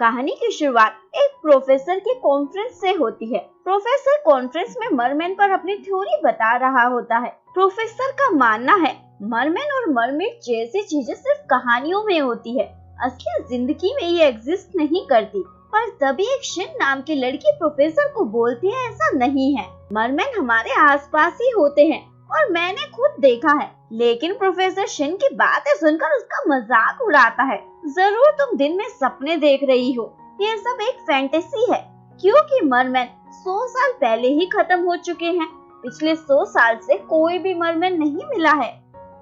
कहानी की शुरुआत एक प्रोफेसर की कॉन्फ्रेंस से होती है। प्रोफेसर कॉन्फ्रेंस में मरमैन पर अपनी थ्योरी बता रहा होता है। प्रोफेसर का मानना है मरमैन और मरमेड जैसी चीजें सिर्फ कहानियों में होती है, असली जिंदगी में ये एग्जिस्ट नहीं करती। पर तभी एक शिन नाम की लड़की प्रोफेसर को बोलती है ऐसा नहीं है, मरमैन हमारे आसपास ही होते हैं और मैंने खुद देखा है। लेकिन प्रोफेसर शिन की बातें सुनकर उसका मजाक उड़ाता है। जरूर तुम दिन में सपने देख रही हो, ये सब एक फैंटेसी है, क्योंकि मरमैन 100 साल पहले ही खत्म हो चुके हैं। पिछले 100 साल से कोई भी मरमैन नहीं मिला है।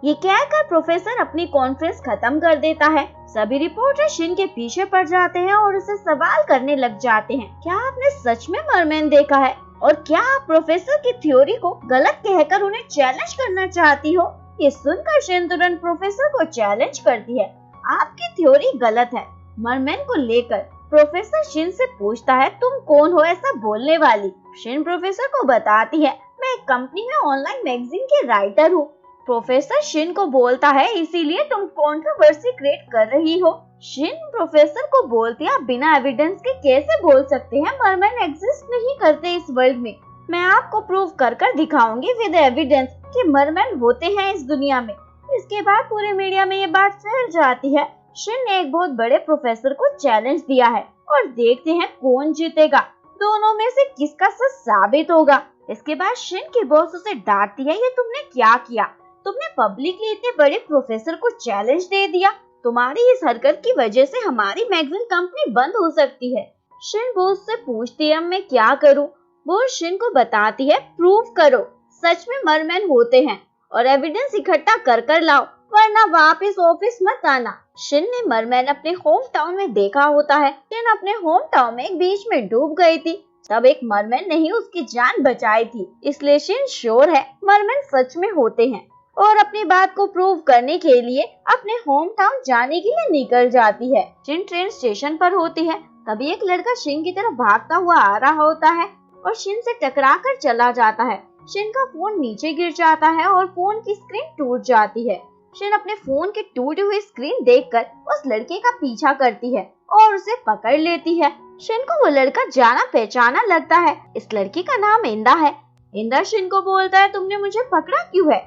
ये कहकर प्रोफेसर अपनी कॉन्फ्रेंस खत्म कर देता है। सभी रिपोर्टर शिन के पीछे पड़ जाते हैं और उसे सवाल करने लग जाते हैं, क्या आपने सच में मरमैन देखा है और क्या आप प्रोफेसर की थ्योरी को गलत कहकर उन्हें चैलेंज करना चाहती हो? ये सुनकर शिन तुरंत प्रोफेसर को चैलेंज करती है, आपकी थ्योरी गलत है। मरमैन को लेकर प्रोफेसर शिन से पूछता है, तुम कौन हो ऐसा बोलने वाली? शिन प्रोफेसर को बताती है, मैं एक कंपनी में ऑनलाइन मैगजीन की राइटर हूँ। प्रोफेसर शिन को बोलता है, इसीलिए तुम कंट्रोवर्सी क्रिएट कर रही हो। शिन प्रोफेसर को बोलती है, आप बिना एविडेंस के कैसे बोल सकते हैं मरमैन एग्जिस्ट नहीं करते इस वर्ल्ड में। मैं आपको प्रूव कर दिखाऊंगी विद एविडेंस कि मरमैन होते हैं इस दुनिया में। इसके बाद पूरे मीडिया में ये बात फैल जाती है। शिन ने एक बहुत बड़े प्रोफेसर को चैलेंज दिया है और देखते हैं कौन जीतेगा, दोनों में से किसका सच साबित होगा। इसके बाद शिन की बॉस उसे डांटती है, ये तुमने क्या किया? तुमने पब्लिकली इतने बड़े प्रोफेसर को चैलेंज दे दिया। तुम्हारी इस हरकत की वजह से हमारी मैगजीन कंपनी बंद हो सकती है। शिन बॉस से पूछती है, मैं क्या करूं? बॉस शिन को बताती है, प्रूव करो सच में मरमैन होते हैं और एविडेंस इकट्ठा कर लाओ, वरना वापस ऑफिस मत आना। शिन ने मरमैन अपने होम टाउन में देखा होता है। शिन अपने होम टाउन में एक बीच में डूब गई थी, तब एक मरमैन ने ही उसकी जान बचाई थी। इसलिए शिन श्योर है मरमैन सच में होते हैं और अपनी बात को प्रूव करने के लिए अपने होम टाउन जाने के लिए निकल जाती है। शिन ट्रेन स्टेशन पर होती है, तभी एक लड़का शिन की तरफ भागता हुआ आ रहा होता है और शिन से टकरा कर चला जाता है। शिन का फोन नीचे गिर जाता है और फोन की स्क्रीन टूट जाती है। शिन अपने फोन की टूटी हुई स्क्रीन देखकर उस लड़के का पीछा करती है और उसे पकड़ लेती है। शिन को वो लड़का जाना पहचाना लगता है। इस लड़की का नाम इंदा है। इंदा शिन को बोलता है, तुमने मुझे पकड़ा क्यों है?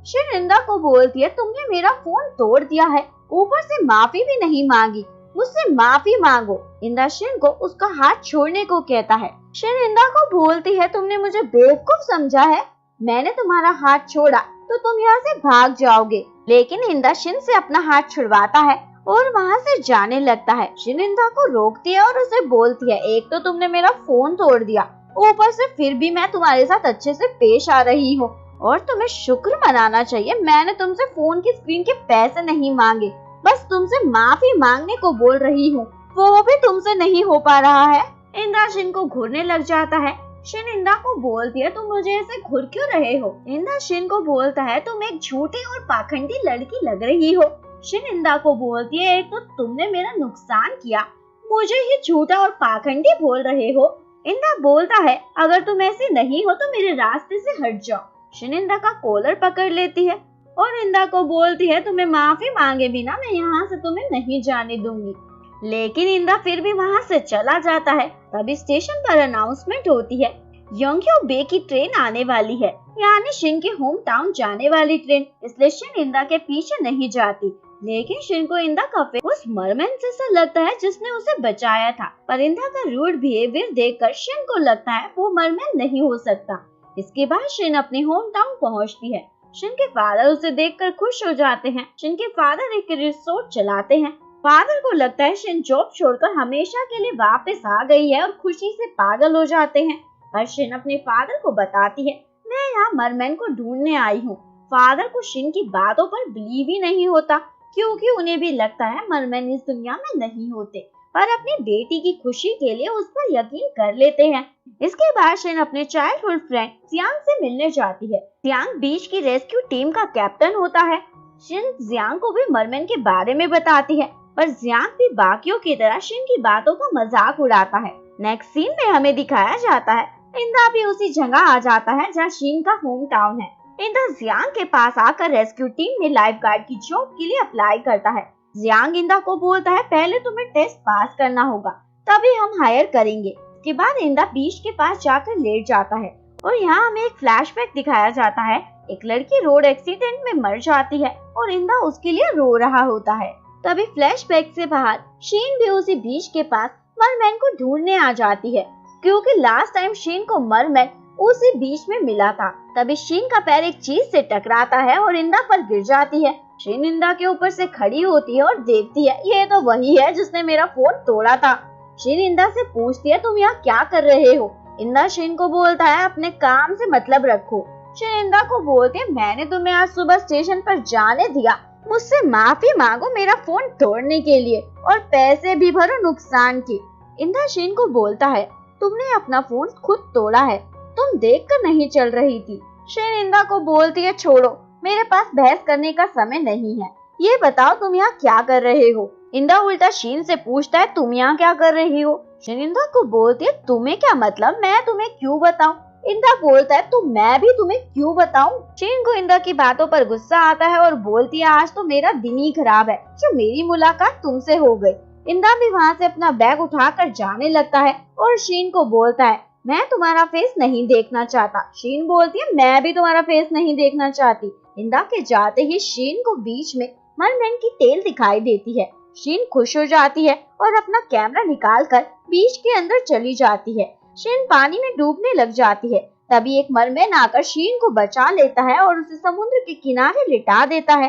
शिन इंदा को बोलती है, तुमने मेरा फोन तोड़ दिया है, ऊपर से माफी भी नहीं मांगी, मुझसे माफी मांगो। इंदा शिन को उसका हाथ छोड़ने को कहता है। शिन इंदा को बोलती है, तुमने मुझे बेवकूफ समझा है, मैंने तुम्हारा हाथ छोड़ा तो तुम यहाँ से भाग जाओगे। लेकिन इंदा शिन से अपना हाथ छुड़वाता है और वहाँ से जाने लगता है। शिन इंदा को रोकती है और उसे बोलती है, एक तो तुमने मेरा फोन तोड़ दिया, ऊपर से फिर भी मैं तुम्हारे साथ अच्छे से पेश आ रही हूँ और तुम्हें शुक्र मनाना चाहिए, मैंने तुमसे फोन की स्क्रीन के पैसे नहीं मांगे, बस तुमसे माफी मांगने को बोल रही हूँ, वो भी तुमसे नहीं हो पा रहा है। इंदा शिन को घूरने लग जाता है। शिन इंदा को बोलती है, तुम मुझे ऐसे घूर क्यों रहे हो? इंदा शिन को बोलता है, तुम एक झूठी और पाखंडी लड़की लग रही हो। शिन इंदा को बोलती है, एक तो तुमने मेरा नुकसान किया, मुझे ही झूठा और पाखंडी बोल रहे हो। इंदा बोलता है, अगर तुम ऐसी नहीं हो तो मेरे रास्ते से हट जाओ। शिन इंदा का कॉलर पकड़ लेती है और इंदा को बोलती है, तुम्हें माफी मांगे बिना मैं यहाँ से तुम्हें नहीं जाने दूंगी। लेकिन इंदा फिर भी वहाँ से चला जाता है। तभी स्टेशन पर अनाउंसमेंट होती है, योंग्यो बे की ट्रेन आने वाली है, यानी शिन के होम टाउन जाने वाली ट्रेन। इसलिए शिन इंदा के पीछे नहीं जाती। लेकिन शिन को इंदा का फेस उस मरमैन जैसा लगता है जिसने उसे बचाया था। पर इंदा का रूड बिहेवियर देखकर शिन को लगता है वो मरमैन नहीं हो सकता। इसके बाद शिन अपने होम टाउन पहुँचती है। शिन के फादर उसे देखकर खुश हो जाते हैं। शिन के फादर एक रिसोर्ट चलाते हैं। फादर को लगता है शिन जॉब छोड़कर हमेशा के लिए वापस आ गई है और खुशी से पागल हो जाते हैं। पर शिन अपने फादर को बताती है, मैं यहाँ मरमैन को ढूंढने आई हूँ। फादर को शिन की बातों पर बिलीव ही नहीं होता, क्योंकि उन्हें भी लगता है मरमैन इस दुनिया में नहीं होते, पर अपनी बेटी की खुशी के लिए उस पर यकीन कर लेते हैं। इसके बाद शिन अपने चाइल्डहुड फ्रेंड जियांग से मिलने जाती है। जियांग बीच की रेस्क्यू टीम का कैप्टन होता है। शिन जियांग को भी मरमैन के बारे में बताती है, पर जियांग भी बाकियों की तरह शिन की बातों का मजाक उड़ाता है। नेक्स्ट सीन में हमें दिखाया जाता है, इंदा भी उसी जगह आ जाता है जहाँ शिन का होम टाउन है। इंदा जियांग के पास आकर रेस्क्यू टीम में लाइफ गार्ड की जॉब के लिए अप्लाई करता है। जियांग इंदा को बोलता है पहले तुम्हें टेस्ट पास करना होगा, तभी हम हायर करेंगे। इसके बाद इंदा बीच के पास जाकर लेट जाता है और यहाँ हमें एक फ्लैशबैक दिखाया जाता है। एक लड़की रोड एक्सीडेंट में मर जाती है और इंदा उसके लिए रो रहा होता है। तभी फ्लैशबैक से बाहर शीन भी उसी बीच के पास मरमैन को ढूंढने आ जाती है, क्योंकि लास्ट टाइम शीन को मरमैन उसी बीच में मिला था। तभी शीन का पैर एक चीज से टकराता है और इंदा पर गिर जाती है। शीन इंदा के ऊपर से खड़ी होती है और देखती है ये तो वही है जिसने मेरा फोन तोड़ा था। शीन इंदा से पूछती है तुम यहाँ क्या कर रहे हो। इंदा शीन को बोलता है अपने काम से मतलब रखो। शीन इंदा को बोलती है मैंने तुम्हें आज सुबह स्टेशन पर जाने दिया, मुझसे माफी मांगो मेरा फोन तोड़ने के लिए और पैसे भी भरो नुकसान की। इंदा शीन को बोलता है तुमने अपना फोन खुद तोड़ा है, तुम देखकर नहीं चल रही थी। शीन इंदा को बोलती है छोड़ो, मेरे पास बहस करने का समय नहीं है, ये बताओ तुम यहाँ क्या कर रहे हो। इंदा उल्टा शीन से पूछता है तुम यहाँ क्या कर रही हो। शीन इंदा को बोलती है तुम्हें क्या मतलब, मैं तुम्हें क्यों बताऊं। इंदा बोलता है तो मैं भी तुम्हें क्यों बताऊं। शीन को इंदा की बातों पर गुस्सा आता है और बोलती है आज तो मेरा दिन ही खराब है जो मेरी मुलाकात तुमसे हो गई। इंदा भी वहाँ से अपना बैग उठाकर जाने लगता है और शीन को बोलता है मैं तुम्हारा फेस नहीं देखना चाहता। शीन बोलती है मैं भी तुम्हारा फेस नहीं देखना चाहती। इंदा के जाते ही शीन को बीच में मरमैन की टेल दिखाई देती है। शीन खुश हो जाती है और अपना कैमरा निकालकर बीच के अंदर चली जाती है। शीन पानी में डूबने लग जाती है। तभी एक मरमैन आकर शीन को बचा लेता है और उसे समुद्र के किनारे लिटा देता है।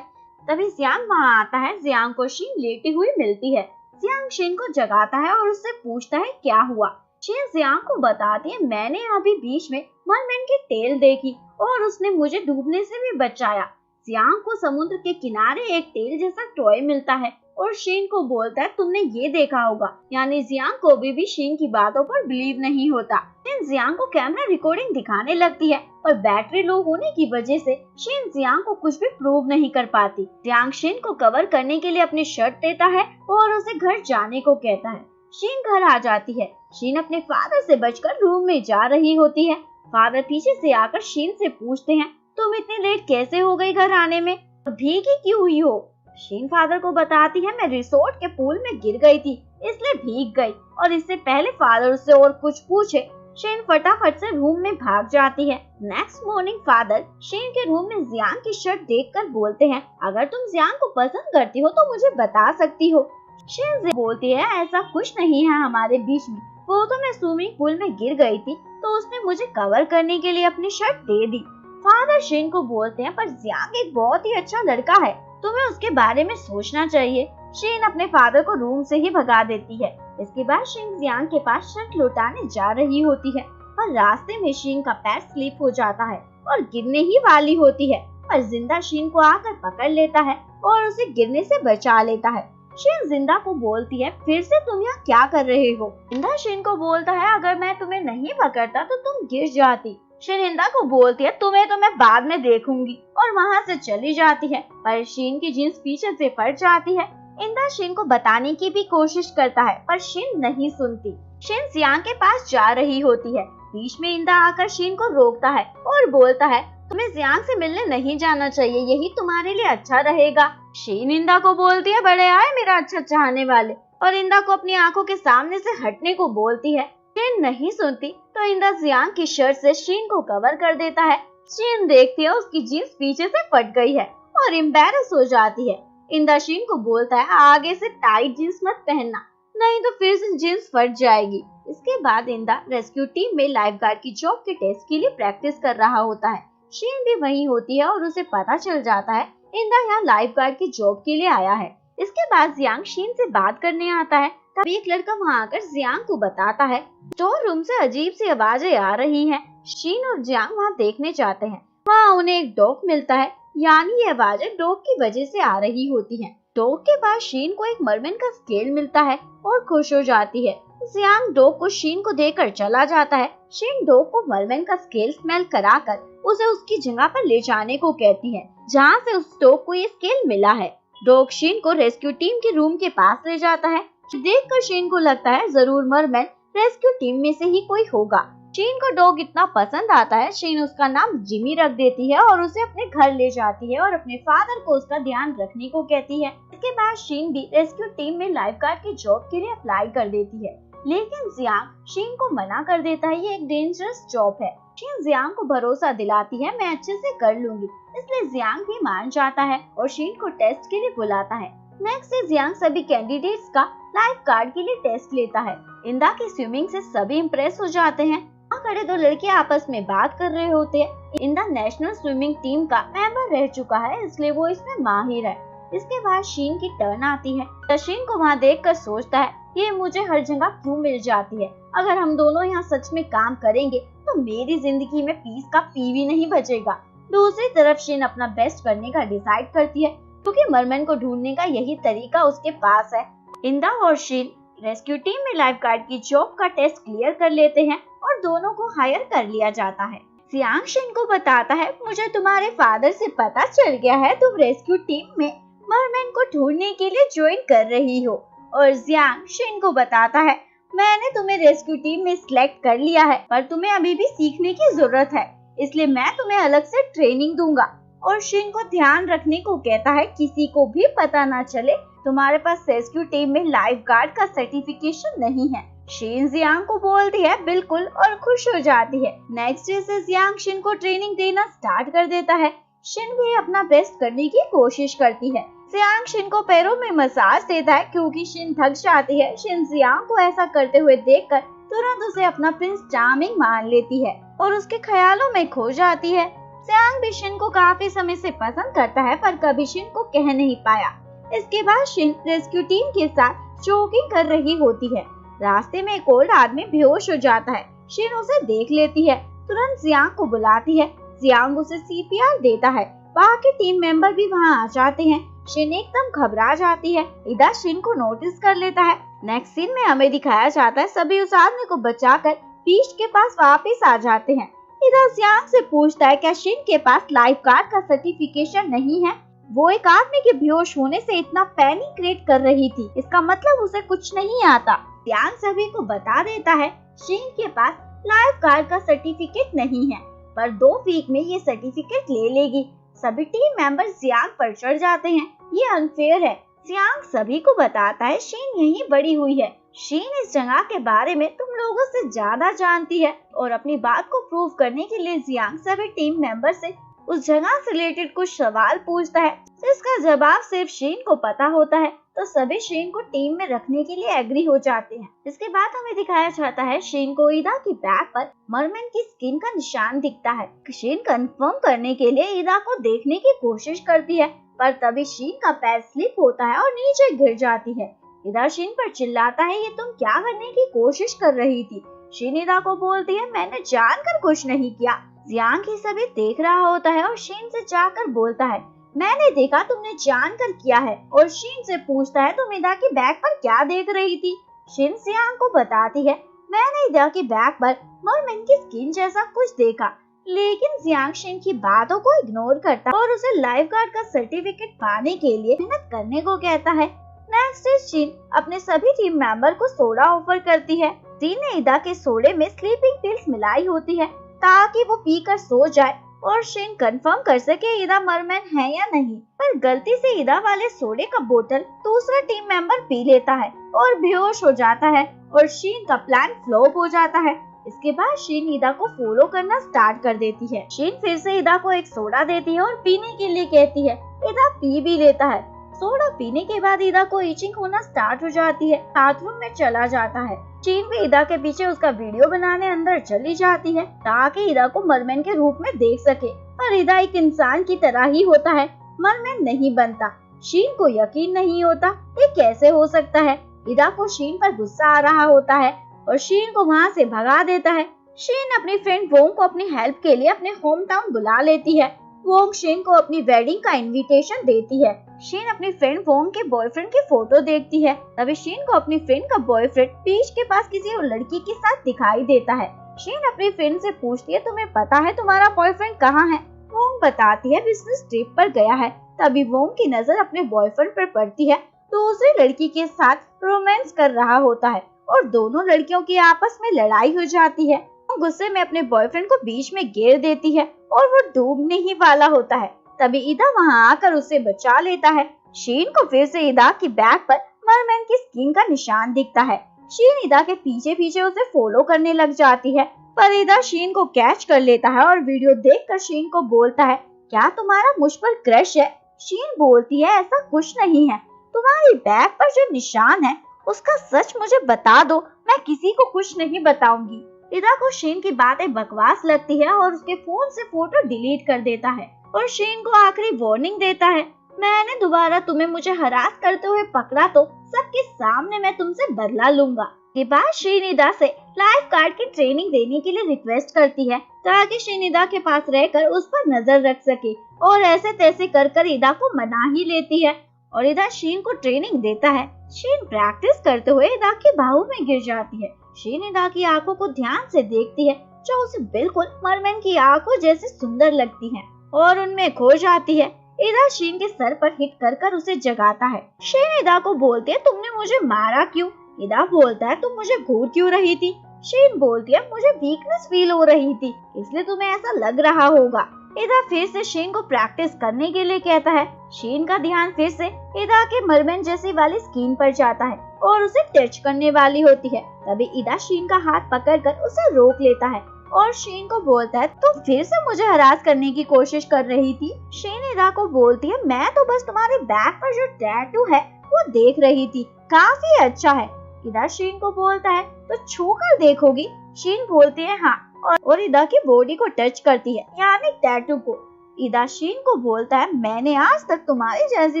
तभी जियांग वहाँ आता है। जियांग को शीन लेटी हुई मिलती है। जियांग शीन को जगाता है और उससे पूछता है क्या हुआ। शीन जियांग को बताती है मैंने अभी बीच में मरमैन की टेल देखी और उसने मुझे डूबने से भी बचाया। जियांग को समुद्र के किनारे एक टेल जैसा टॉय मिलता है और शीन को बोलता है तुमने ये देखा होगा। यानी जियांग को भी शीन की बातों पर बिलीव नहीं होता। शीन जियांग को कैमरा रिकॉर्डिंग दिखाने लगती है और बैटरी लो होने की वजह से शीन जियांग को कुछ भी प्रूव नहीं कर पाती। जियांग शीन को कवर करने के लिए अपनी शर्ट देता है और उसे घर जाने को कहता है। शीन घर आ जाती है। शीन अपने फादर से बचकर रूम में जा रही होती है। फादर पीछे से आकर शीन से पूछते हैं तुम इतनी लेट कैसे हो गई घर आने में, भीगी क्यों हुई हो। शीन फादर को बताती है मैं रिसोर्ट के पूल में गिर गई थी इसलिए भीग गई। और इससे पहले फादर उससे और कुछ पूछे शीन फटाफट से रूम में भाग जाती है। नेक्स्ट मॉर्निंग फादर शीन के रूम में जियांग की शर्ट देखकर बोलते हैं अगर तुम जियांग को पसंद करती हो तो मुझे बता सकती हो। शीन बोलती है ऐसा कुछ नहीं है हमारे बीच में, वो तो मैं स्विमिंग पूल में गिर गई थी तो उसने मुझे कवर करने के लिए अपनी शर्ट दे दी। फादर शीन को बोलते हैं पर जियांग एक बहुत ही अच्छा लड़का है, तुम्हें उसके बारे में सोचना चाहिए। शीन अपने फादर को रूम से ही भगा देती है। इसके बाद शीन जियांग के पास शर्ट लौटाने जा रही होती है और रास्ते में शीन का पैर स्लिप हो जाता है और गिरने ही वाली होती है और जिंदा शीन को आकर पकड़ लेता है और उसे गिरने से बचा लेता है। शीन जिंदा को बोलती है फिर से तुम यहाँ क्या कर रहे हो। जिंदा शीन को बोलता है अगर मैं तुम्हें नहीं पकड़ता तो तुम गिर जाती। शीन इंदा को बोलती है तुम्हें तो मैं बाद में देखूंगी और वहाँ से चली जाती है। पर शीन की जींस पीछे से फट जाती है। इंदा शीन को बताने की भी कोशिश करता है पर शीन नहीं सुनती। शीन जियांग के पास जा रही होती है। बीच में इंदा आकर शीन को रोकता है और बोलता है तुम्हें जियांग से मिलने नहीं जाना चाहिए, यही तुम्हारे लिए अच्छा रहेगा। शीन इंदा को बोलती है बड़े आए मेरा अच्छा चाहने वाले, और इंदा को अपनी आंखों के सामने से हटने को बोलती है। शीन नहीं सुनती तो इंदा जियांग की शर्ट से शीन को कवर कर देता है। शीन देखती है उसकी जीन्स पीछे से फट गई है और एम्बैरस हो जाती है। इंदा शीन को बोलता है आगे से टाइट जीन्स मत पहनना, नहीं तो फिर से जीन्स फट जाएगी। इसके बाद इंदा रेस्क्यू टीम में लाइफ गार्ड की जॉब के टेस्ट के लिए प्रैक्टिस कर रहा होता है। शीन भी वहीं होती है और उसे पता चल जाता है इंदा यहाँ लाइफ गार्ड की जॉब के लिए आया है। इसके बाद जियांग शीन से बात करने आता है। तभी एक लड़का वहाँ आकर जियांग को बताता है स्टोर रूम से अजीब सी आवाजें आ रही हैं। शीन और जियांग वहाँ देखने जाते हैं। वहाँ उन्हें एक डॉग मिलता है, यानी ये आवाजें डॉग की वजह से आ रही होती हैं। डॉग के बाद शीन को एक मरमैन का स्केल मिलता है और खुश हो जाती है। जियांग डॉग को शीन को देकर चला जाता है। शीन डॉग को मरमैन का स्केल स्मेल कराकर उसे उसकी जगह पर ले जाने को कहती है जहाँ से उस डॉग को ये स्केल मिला है। डॉग शीन को रेस्क्यू टीम के रूम के पास ले जाता है। देखकर शीन को लगता है जरूर मरमैन रेस्क्यू टीम में से ही कोई होगा। शीन को डॉग इतना पसंद आता है, शीन उसका नाम जिमी रख देती है और उसे अपने घर ले जाती है और अपने फादर को उसका ध्यान रखने को कहती है। इसके बाद शीन भी रेस्क्यू टीम में लाइफ गार्ड की जॉब के लिए अप्लाई कर देती है, लेकिन जियांग शीन को मना कर देता है, ये एक डेंजरस जॉब है। शीन जियांग को भरोसा दिलाती है, मैं अच्छे से कर लूंगी, इसलिए जियांग भी मान जाता है और शीन को टेस्ट के लिए बुलाता है। नेक्स्ट डे जियांग सभी कैंडिडेट्स का लाइफ गार्ड के लिए टेस्ट लेता है। इंदा की स्विमिंग से सभी इम्प्रेस हो जाते हैं। वहाँ खड़े दो लड़के आपस में बात कर रहे होते हैं। इंदा नेशनल स्विमिंग टीम का मेंबर रह चुका है, इसलिए वो इसमें माहिर है। इसके बाद शीन की टर्न आती है। तो शीन को वहाँ देखकर सोचता है, ये मुझे हर जगह क्यों मिल जाती है, अगर हम दोनों यहाँ सच में काम करेंगे तो मेरी जिंदगी में पीस का पी भी नहीं बचेगा। दूसरी तरफ शीन अपना बेस्ट करने का डिसाइड करती है, क्योंकि मरमैन को ढूंढने का यही तरीका उसके पास है। इंदा और शीन रेस्क्यू टीम में लाइफ गार्ड की जॉब का टेस्ट क्लियर कर लेते हैं और दोनों को हायर कर लिया जाता है। जियांग शीन को बताता है, मुझे तुम्हारे फादर से पता चल गया है, तुम रेस्क्यू टीम में मरमैन को ढूंढने के लिए ज्वाइन कर रही हो। और जियांग शीन को बताता है, मैंने तुम्हें रेस्क्यू टीम में सिलेक्ट कर लिया है, पर तुम्हें अभी भी सीखने की जरूरत है, इसलिए मैं तुम्हें अलग से ट्रेनिंग दूंगा। और शीन को ध्यान रखने को कहता है, किसी को भी पता ना चले तुम्हारे पास रेस्क्यू टीम में लाइफ गार्ड का सर्टिफिकेशन नहीं है। शीन जियांग को बोलती है बिल्कुल और खुश हो जाती है। नेक्स्ट डे से जियांग शीन को ट्रेनिंग देना स्टार्ट कर देता है। शीन भी अपना बेस्ट करने की कोशिश करती है। जियांग शीन को पैरों में मसाज देता है, क्योंकि शीन थक जाती है। शीन जियांग को ऐसा करते हुए देखकर तुरंत उसे अपना प्रिंस चार्मिंग मान लेती है और उसके ख्यालों में खो जाती है। जियांग भी शीन को काफी समय से पसंद करता है, पर कभी शीन को कह नहीं पाया। इसके बाद शीन रेस्क्यू टीम के साथ जॉगिंग कर रही होती है। रास्ते में एक ओल्ड आदमी बेहोश हो जाता है। शीन उसे देख लेती है, तुरंत जियांग को बुलाती है। जियांग उसे सीपीआर देता है। बाकी टीम मेंबर भी वहाँ आ जाते हैं। शीन एकदम घबरा जाती है। इदा शीन को नोटिस कर लेता है। नेक्स्ट सीन में हमें दिखाया जाता है, सभी उस आदमी को बचाकर बीच के पास वापस आ जाते हैं। इदा जियांग से पूछता है, क्या शीन के पास लाइफ गार्ड का सर्टिफिकेशन नहीं है? वो एक आदमी के बेहोश होने से इतना पैनिक क्रिएट कर रही थी, इसका मतलब उसे कुछ नहीं आता। जियांग सभी को बता देता है, शीन के पास लाइफ गार्ड का सर्टिफिकेट नहीं है, पर 2 वीक में ये सर्टिफिकेट ले लेगी। सभी टीम मेंबर जियांग पर चढ़ जाते हैं, ये अनफेयर है। जियांग सभी को बताता है, शीन यहीं बड़ी हुई है। शीन इस जगह के बारे में तुम लोगों से ज्यादा जानती है। और अपनी बात को प्रूव करने के लिए जियांग सभी टीम मेंबर से उस जगह से रिलेटेड कुछ सवाल पूछता है, जिसका जवाब सिर्फ शीन को पता होता है। तो सभी शीन को टीम में रखने के लिए एग्री हो जाते हैं। इसके बाद हमें दिखाया जाता है, शीन को ईदा की बैक पर मरमैन की स्किन का निशान दिखता है। शीन कंफर्म करने के लिए ईदा को देखने की कोशिश करती है, पर तभी शीन का पैर स्लिप होता है और नीचे गिर जाती है। ईदा शीन पर चिल्लाता है, ये तुम क्या करने की कोशिश कर रही थी? शीन ईदा को बोलती है, मैंने जानकर कुछ नहीं किया। जियांग ही सभी देख रहा होता है और शीन से जाकर बोलता है, मैंने देखा तुमने जानकर किया है। और शीन से पूछता है, तुम ईदा की बैग पर क्या देख रही थी? शीन जियांग को बताती है, मैंने ईदा की बैग पर मरमैन की स्किन जैसा कुछ देखा। लेकिन जियांग शीन की बातों को इग्नोर करता है और उसे लाइफ गार्ड का सर्टिफिकेट पाने के लिए मेहनत करने को कहता है। नेक्स्ट डे शीन अपने सभी टीम मेंबर को सोडा ऑफर करती है। शीन ने ईदा के सोडे में स्लीपिंग पिल्स मिलाई होती है, ताकि वो पीकर सो जाए और शीन कंफर्म कर सके ईदा मरमैन है या नहीं। पर गलती से ईदा वाले सोडे का बोतल दूसरा टीम मेंबर पी लेता है और बेहोश हो जाता है और शीन का प्लान फ्लॉप हो जाता है। इसके बाद शीन ईदा को फॉलो करना स्टार्ट कर देती है। शीन फिर से ईदा को एक सोडा देती है और पीने के लिए कहती है। ईदा पी भी लेता है। सोडा पीने के बाद ईदा को इचिंग होना स्टार्ट हो जाती है। बाथरूम में चला जाता है। शीन भी ईदा के पीछे उसका वीडियो बनाने अंदर चली जाती है, ताकि ईदा को मरमैन के रूप में देख सके। पर ईदा एक इंसान की तरह ही होता है, मरमैन नहीं बनता। शीन को यकीन नहीं होता ये कैसे हो सकता है। ईदा को शीन पर गुस्सा आ रहा होता है और शीन को वहाँ से भगा देता है। शीन अपनी फ्रेंड वोंग को अपनी हेल्प के लिए अपने होम टाउन बुला लेती है। वोंग शीन को अपनी वेडिंग का इनविटेशन देती है। शीन अपनी फ्रेंड वोंग के बॉयफ्रेंड की फोटो देखती है। तभी शीन को अपनी फ्रेंड का बॉयफ्रेंड बीच के पास किसी और लड़की के साथ दिखाई देता है। शीन अपनी फ्रेंड से पूछती है, तुम्हें पता है तुम्हारा बॉयफ्रेंड कहाँ है? वोंग बताती है, बिजनेस ट्रिप पर गया है। तभी वोंग की नजर अपने बॉयफ्रेंड पर पड़ती है, दूसरी लड़की के साथ रोमांस कर रहा होता है और दोनों लड़कियों की आपस में लड़ाई हो जाती है। गुस्से में अपने बॉयफ्रेंड को बीच में घेर देती है और वो डूबने ही वाला होता है। तभी ईदा वहां आकर उसे बचा लेता है। शीन को फिर से ईदा की बैग पर मरमैन की स्किन का निशान दिखता है। शीन ईदा के पीछे पीछे उसे फॉलो करने लग जाती है, पर ईदा शीन को कैच कर लेता है और वीडियो देखकर शीन को बोलता है, क्या तुम्हारा मुझ पर क्रश है? शीन बोलती है, ऐसा कुछ नहीं है, तुम्हारी बैग पर जो निशान है उसका सच मुझे बता दो, मैं किसी को कुछ नहीं बताऊंगी। ईदा को शीन की बातें बकवास लगती है और उसके फोन से फोटो डिलीट कर देता है और शीन को आखिरी वार्निंग देता है, मैंने दोबारा तुम्हें मुझे हरास करते हुए पकड़ा तो सबके सामने मैं तुमसे बदला लूंगा। के बाद शीन ईदा से लाइफ गार्ड की ट्रेनिंग देने के लिए रिक्वेस्ट करती है ताकि शीन ईदा के पास रहकर उस पर नजर रख सके, और ऐसे तैसे कर ईदा को मना ही लेती है और ईदा शीन को ट्रेनिंग देता है। शीन प्रैक्टिस करते हुए ईदा की बाहों में गिर जाती है। शीन ईदा की आंखों को ध्यान से देखती है जो उसे बिल्कुल मरमैन की आंखों जैसे सुंदर लगती हैं और उनमें खो जाती है। ईदा शीन के सर पर हिट कर उसे जगाता है। शीन ईदा को बोलती है, तुमने मुझे मारा क्यों? ईदा बोलता है, तुम मुझे घूर क्यों रही थी? शीन बोलती है, मुझे वीकनेस फील हो रही थी इसलिए तुम्हें ऐसा लग रहा होगा। ईदा फिर से शीन को प्रैक्टिस करने के लिए कहता है। शीन का ध्यान फिर से ईदा के मरमैन जैसी वाली स्किन पर जाता है और उसे टच करने वाली होती है। तभी ईदा शीन का हाथ पकड़कर उसे रोक लेता है और शीन को बोलता है, तुम फिर से मुझे हरास करने की कोशिश कर रही थी। शीन ईदा को बोलती है, मैं तो बस तुम्हारे बैक पर जो टैटू है वो देख रही थी, काफी अच्छा है। ईदा शीन को बोलता है, तो छू कर देखोगी? शीन बोलती है हाँ, और ईदा की बॉडी को टच करती है, यानी टैटू को। ईदा शीन को बोलता है, मैंने आज तक तुम्हारी जैसी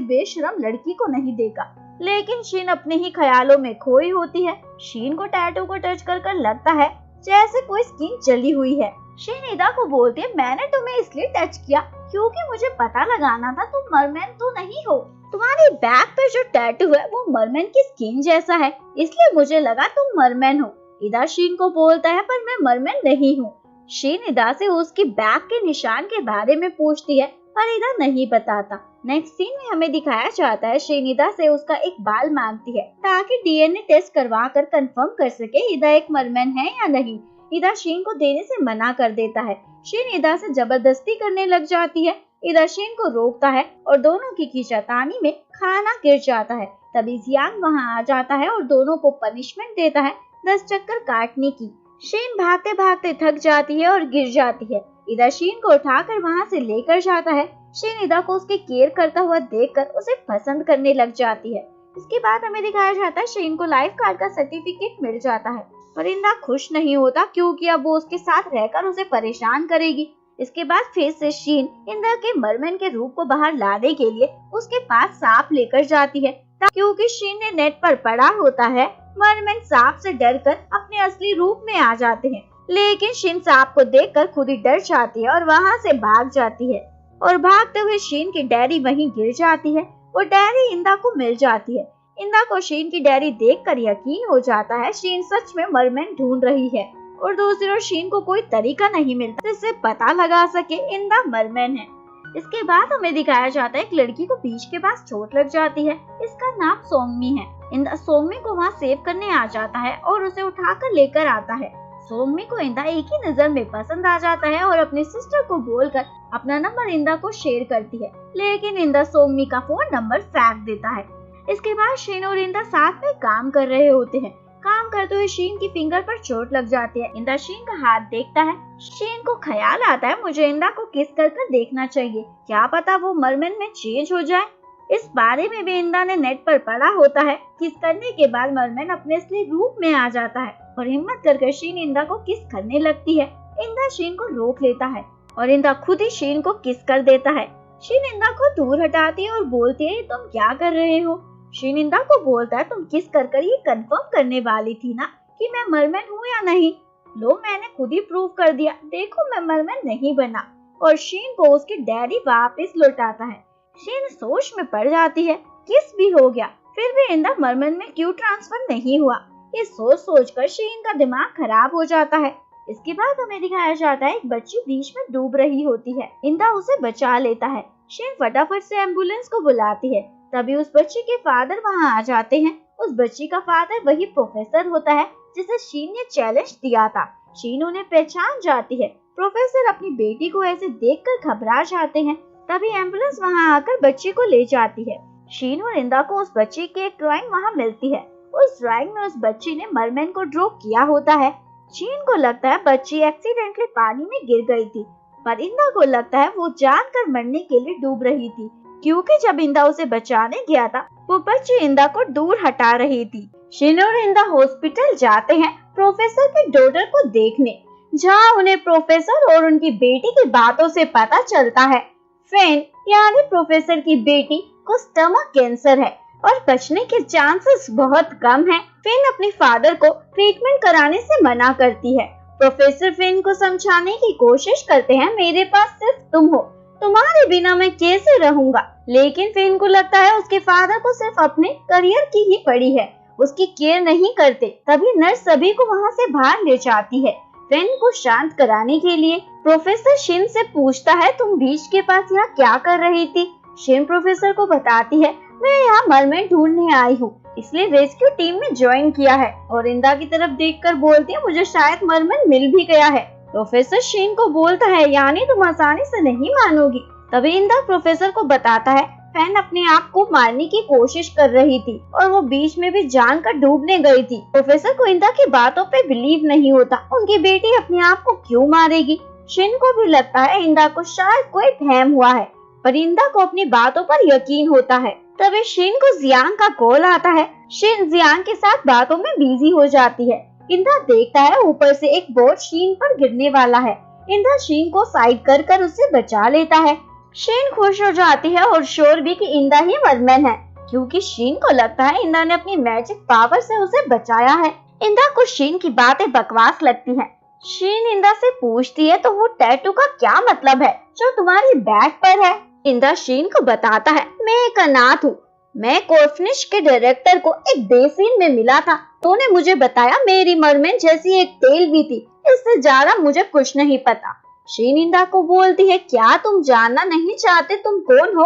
बेशरम लड़की को नहीं देखा। लेकिन शीन अपने ही ख्यालों में खोई होती है। शीन को टैटू को टच कर लगता है जैसे कोई स्किन जली हुई है। शीन ईदा को बोलती है, मैंने तुम्हें इसलिए टच किया क्योंकि मुझे पता लगाना था तुम मरमैन तो नहीं हो। तुम्हारी बैक पे जो टैटू है वो मरमैन की स्किन जैसा है, इसलिए मुझे लगा तुम मरमैन हो। ईदा शीन को बोलता है, पर मैं मरमैन नहीं हूँ। शीन ईदा से उसकी बैक के निशान के बारे में पूछती है, पर ईदा नहीं बताता। नेक्स्ट सीन में हमें दिखाया जाता है शीन ईदा से उसका एक बाल मांगती है ताकि डीएनए टेस्ट करवा कर कंफर्म कर सके ईदा एक मरमैन है या नहीं। ईदा शीन को देने से मना कर देता है। शीन ईदा से जबरदस्ती करने लग जाती है। ईदा शीन को रोकता है और दोनों की खींचातानी में खाना गिर जाता है। तभी जियांग वहां आ जाता है और दोनों को पनिशमेंट देता है 10 चक्कर काटने की। शीन भागते भागते थक जाती है और गिर जाती है। ईदा शीन को उठाकर वहां से लेकर जाता है। शीन ईदा को उसकी केयर करता हुआ देखकर उसे पसंद करने लग जाती है। इसके बाद हमें दिखाया जाता है शीन को लाइफ गार्ड का सर्टिफिकेट मिल जाता है, पर ईदा खुश नहीं होता क्योंकि अब वो उसके साथ रहकर उसे परेशान करेगी। इसके बाद फिर से शीन ईदा के मरमैन के रूप को बाहर लाने के लिए उसके पास सांप लेकर जाती है, क्योंकि शीन ने नेट पर पढ़ा होता है मरमैन सांप से डरकर अपने असली रूप में आ जाते हैं। लेकिन शीन सांप को देखकर खुद ही डर जाती है और वहां से भाग जाती है और भागते हुए शीन की डायरी वहीं गिर जाती है। वो डायरी ईदा को मिल जाती है। ईदा को शीन की डायरी देखकर यकीन हो जाता है शीन सच में मरमैन ढूंढ रही है और दूसरी ओर शीन को कोई तरीका नहीं मिलता जिससे पता लगा सके ईदा मरमैन है। इसके बाद हमें दिखाया जाता है एक लड़की को बीच के पास चोट लग जाती है। इसका नाम सोंगमी है। ईदा सोंगमी को वहाँ सेव करने आ जाता है और उसे उठाकर लेकर आता है। सोंगमी को ईदा एक ही नजर में पसंद आ जाता है और अपनी सिस्टर को बोलकर अपना नंबर ईदा को शेयर करती है, लेकिन ईदा सोंगमी का फोन नंबर फेंक देता है। इसके बाद शीन और ईदा साथ में काम कर रहे होते हैं। काम करते हुए शीन की फिंगर पर चोट लग जाती है। ईदा शीन का हाथ देखता है। शीन को ख्याल आता है मुझे ईदा को किस कर देखना चाहिए, क्या पता वो मरमैन में चेंज हो जाए। इस बारे में भी ईदा ने नेट पर पढ़ा होता है। किस करने के बाद मरमैन अपने असली रूप में आ जाता है और हिम्मत करके शीन ईदा को किस करने लगती है। ईदा शीन को रोक लेता है और ईदा खुद ही शीन को किस कर देता है। शीन ईदा को दूर हटाती है और बोलती है, तुम क्या कर रहे हो? शीन ईदा को बोलता है, तुम किस कर ये कंफर्म करने वाली थी ना कि मैं मरमैन हूँ या नहीं। लो मैंने खुद ही प्रूव कर दिया, देखो मैं मरमैन नहीं बना। और शीन को उसकी डायरी वापस लौटाता है। शीन सोच में पड़ जाती है, किस भी हो गया फिर भी ईदा मरमैन में क्यों ट्रांसफर नहीं हुआ। ये सोच सोच कर शीन का दिमाग खराब हो जाता है। इसके बाद हमें दिखाया जाता है एक बच्ची बीच में डूब रही होती है। ईदा उसे बचा लेता है। शीन फटाफट से एम्बुलेंस को बुलाती है। तभी उस बच्ची के फादर वहां आ जाते हैं। उस बच्ची का फादर वही प्रोफेसर होता है जिसे शीन ने चैलेंज दिया था। शीन उन्हें पहचान जाती है। प्रोफेसर अपनी बेटी को ऐसे देखकर घबरा जाते हैं। तभी एम्बुलेंस वहां आकर बच्चे को ले जाती है। शीन और इंदा को उस बच्चे की एक ड्राइंग वहां मिलती है। उस ड्राइंग में उस बच्ची ने मरमैन को ड्रॉ किया होता है। शीन को लगता है बच्ची एक्सीडेंटली पानी में गिर गई थी, पर इंदा को लगता है वो जानकर मरने के लिए डूब रही थी, क्योंकि जब इंदा उसे बचाने गया था वो बच्ची इंदा को दूर हटा रही थी। शीन और इंदा हॉस्पिटल जाते हैं प्रोफेसर के डॉटर को देखने, जहाँ उन्हें प्रोफेसर और उनकी बेटी की बातों से पता चलता है फेन यानी प्रोफेसर की बेटी को स्टमक कैंसर है और बचने के चांसेस बहुत कम हैं। फेन अपने फादर को ट्रीटमेंट कराने से मना करती है। प्रोफेसर फेन को समझाने की कोशिश करते हैं, मेरे पास सिर्फ तुम हो, तुम्हारे बिना मैं कैसे रहूंगा। लेकिन फेन को लगता है उसके फादर को सिर्फ अपने करियर की ही पड़ी है, उसकी केयर नहीं करते। तभी नर्स सभी को वहाँ से बाहर ले जाती है। फेन को शांत कराने के लिए प्रोफेसर शिन से पूछता है, तुम बीच के पास यहाँ क्या कर रही थी। शिन प्रोफेसर को बताती है, मैं यहाँ मरमेन ढूंढने आई हूँ, इसलिए रेस्क्यू टीम में ज्वाइन किया है। और इंदा की तरफ देखकर बोलती है, मुझे शायद मरमेन मिल भी गया है। प्रोफेसर शिन को बोलता है, यानी तुम आसानी से नहीं मानोगी। तभी इंदा प्रोफेसर को बताता है, फैन अपने आप को मारने की कोशिश कर रही थी और वो बीच में भी जानकर डूबने गई थी। प्रोफेसर को इंदा की बातों पे बिलीव नहीं होता, उनकी बेटी अपने आप को क्यों मारेगी। शिन को भी लगता है इंदा को शायद कोई वहम हुआ है, पर इंदा को अपनी बातों पर यकीन होता है। तभी शिन को जियांग का कॉल आता है। शिन जियांग के साथ बातों में बिजी हो जाती है। इंदा देखता है ऊपर से एक बोट शीन पर गिरने वाला है। इंदा शीन को साइड कर कर उसे बचा लेता है। शीन खुश हो जाती है और श्योर भी कि इंदा ही मरमैन है, क्योंकि शीन को लगता है इंदा ने अपनी मैजिक पावर से उसे बचाया है। इंदा को शीन की बातें बकवास लगती हैं। शीन इंदा से पूछती है, तो वो टैटू का क्या मतलब है जो तुम्हारी बैक पर है। इंदा शीन को बताता है, मैं एक अनाथ हूँ, मैं कॉर्फनिश के डायरेक्टर को एक बेसिन में मिला था, तो उन्होंने मुझे बताया मेरी मरमैन जैसी एक टेल भी थी, इससे ज्यादा मुझे कुछ नहीं पता। शीन इंदा को बोलती है, क्या तुम जानना नहीं चाहते तुम कौन हो।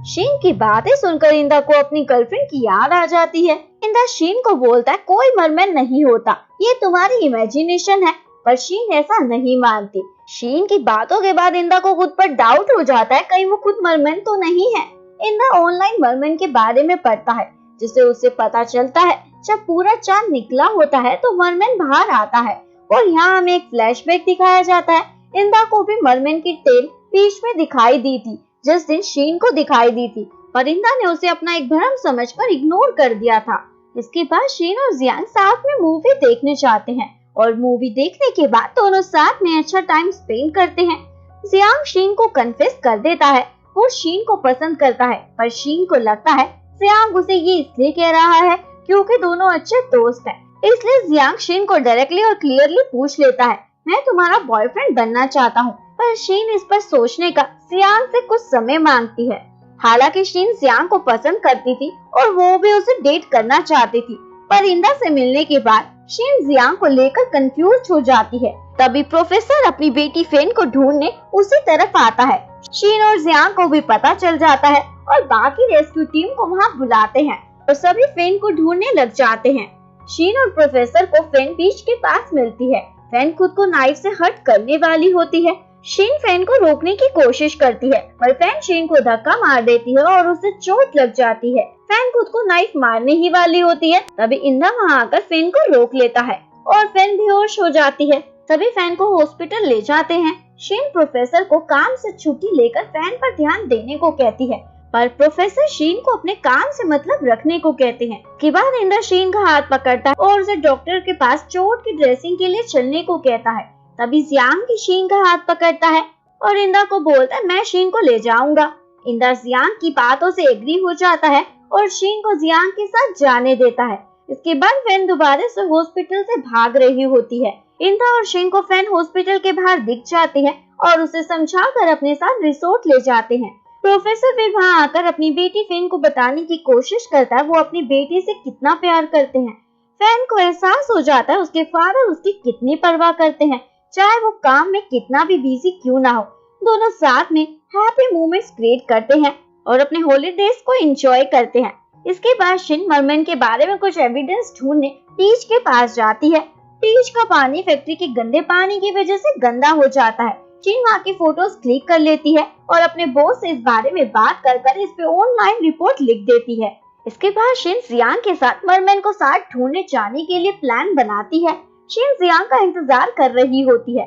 शीन की बातें सुनकर इंदा को अपनी गर्लफ्रेंड की याद आ जाती है। इंदा शीन को बोलता है, कोई मरमैन नहीं होता, ये तुम्हारी इमेजिनेशन है। पर शीन ऐसा नहीं मानती। शीन की बातों के बाद इंदा को खुद पर डाउट हो जाता है, कहीं वो खुद मरमैन तो नहीं है। इंदा ऑनलाइन मरमैन के बारे में पढ़ता है, जिससे उसे पता चलता है जब पूरा चांद निकला होता है तो मरमैन बाहर आता है। और यहाँ हमें एक फ्लैशबैक दिखाया जाता है। इंदा को भी मरमैन की टेल बीच में दिखाई दी थी, जिस दिन शीन को दिखाई दी थी, पर इंदा ने उसे अपना एक भ्रम समझकर इग्नोर कर दिया था। इसके बाद शीन और जियांग साथ में मूवी देखने जाते हैं और मूवी देखने के बाद दोनों साथ में अच्छा टाइम स्पेंड करते हैं। जियांग शीन को कन्फेस कर देता है, वो शीन को पसंद करता है, पर शीन को लगता है जियांग उसे ये इसलिए कह रहा है क्योंकि दोनों अच्छे दोस्त हैं। इसलिए जियांग शीन को डायरेक्टली और क्लियरली पूछ लेता है, मैं तुम्हारा बॉयफ्रेंड बनना चाहता हूँ। पर शीन इस पर सोचने का जियांग से कुछ समय मांगती है। हालांकि शीन जियांग को पसंद करती थी और वो भी उसे डेट करना चाहती थी, पर इंदा से मिलने के बाद शीन जियांग को लेकर कंफ्यूज हो जाती है। तभी प्रोफेसर अपनी बेटी फेन को ढूंढने उसी तरफ आता है। शीन और जियांग को भी पता चल जाता है और बाकी रेस्क्यू टीम को वहाँ बुलाते हैं और सभी फेन को ढूंढने लग जाते हैं। शीन और प्रोफेसर को फेन बीच के पास मिलती है। फेन खुद को नाइफ से हर्ट करने वाली होती है। शीन फेन को रोकने की कोशिश करती है, पर फेन शीन को धक्का मार देती है और उसे चोट लग जाती है। फेन खुद को नाइफ मारने ही वाली होती है, तभी इंदा वहाँ आकर फेन को रोक लेता है और फेन बेहोश हो जाती है। तभी फेन को हॉस्पिटल ले जाते हैं। शीन प्रोफेसर को काम से छुट्टी लेकर फेन पर ध्यान देने को कहती है, पर प्रोफेसर शीन को अपने काम से मतलब रखने को कहते हैं। के बाद इंदा शीन का हाथ पकड़ता है और उसे डॉक्टर के पास चोट की ड्रेसिंग के लिए चलने को कहता है। तभी जियांग भी शीन का हाथ पकड़ता है और इंदा को बोलता है, मैं शीन को ले जाऊंगा। इंदा जियांग की बातों से एग्री हो जाता है और शीन को जियांग के साथ जाने देता है। इसके बाद फैन दोबारा से हॉस्पिटल से भाग रही होती है। इंदा और शीन को फैन हॉस्पिटल के बाहर दिख जाती है और उसे समझाकर अपने साथ रिसोर्ट ले जाते हैं। प्रोफेसर भी वहाँ आकर अपनी बेटी फेन को बताने की कोशिश करता है वो अपनी बेटी से कितना प्यार करते हैं। फैन को एहसास हो जाता है उसके फादर उसकी कितनी परवाह करते हैं, चाहे वो काम में कितना भी बिजी क्यों ना हो। दोनों साथ में हैप्पी मोमेंट्स क्रिएट करते हैं और अपने हॉलीडेज को एंजॉय करते हैं। इसके बाद शिन मरमैन के बारे में कुछ एविडेंस ढूंढने बीच के पास जाती है। फ्रिज का पानी फैक्ट्री के गंदे पानी की वजह से गंदा हो जाता है। शीन वहाँ की फोटोज क्लिक कर लेती है और अपने बॉस से इस बारे में बात कर इस पे ऑनलाइन रिपोर्ट लिख देती है। इसके बाद शीन जियांग के साथ मरमैन को साथ ढूंढने जाने के लिए प्लान बनाती है। शीन जियांग का इंतजार कर रही होती है,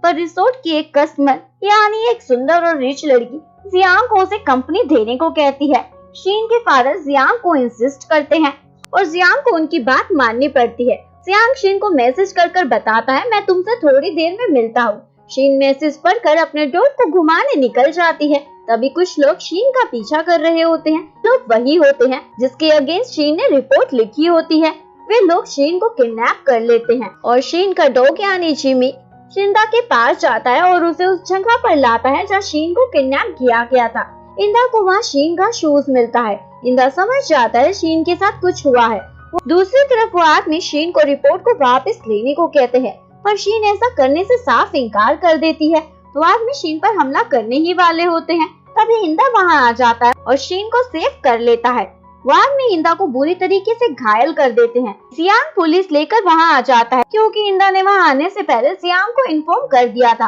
पर रिसोर्ट की एक कस्टमर यानी एक सुंदर और रिच लड़की जियांग को उसे कंपनी देने को कहती है। शीन के फादर जियांग को इंसिस्ट करते हैं और जियांग को उनकी बात माननी पड़ती है। जियांग शीन को मैसेज कर बताता है, मैं तुमसे थोड़ी देर में मिलता हूँ। शीन मैसेज पढ़कर अपने डॉग को घुमाने निकल जाती है। तभी कुछ लोग शीन का पीछा कर रहे होते हैं। लोग वही होते हैं जिसके अगेंस्ट शीन ने रिपोर्ट लिखी होती है। वे लोग शीन को किडनैप कर लेते हैं और शीन का डॉग यानी जिमी इंदा के पास जाता है और उसे उस जगह पर लाता है जहाँ शीन को किडनैप किया गया था। इंदा को वहाँ शीन का शूज मिलता है। इंदा समझ जाता है शीन के साथ कुछ हुआ है। दूसरी तरफ वो आदमी शीन को रिपोर्ट को वापस लेने को कहते हैं, पर शीन ऐसा करने से साफ इनकार कर देती है। वो आदमी शीन पर हमला करने ही वाले होते हैं। तभी इंदा वहाँ आ जाता है और शीन को सेव कर लेता है। वो आदमी इंदा को बुरी तरीके से घायल कर देते हैं। जियांग पुलिस लेकर वहाँ आ जाता है क्योंकि इंदा ने वहाँ आने से पहले जियांग को इन्फॉर्म कर दिया था।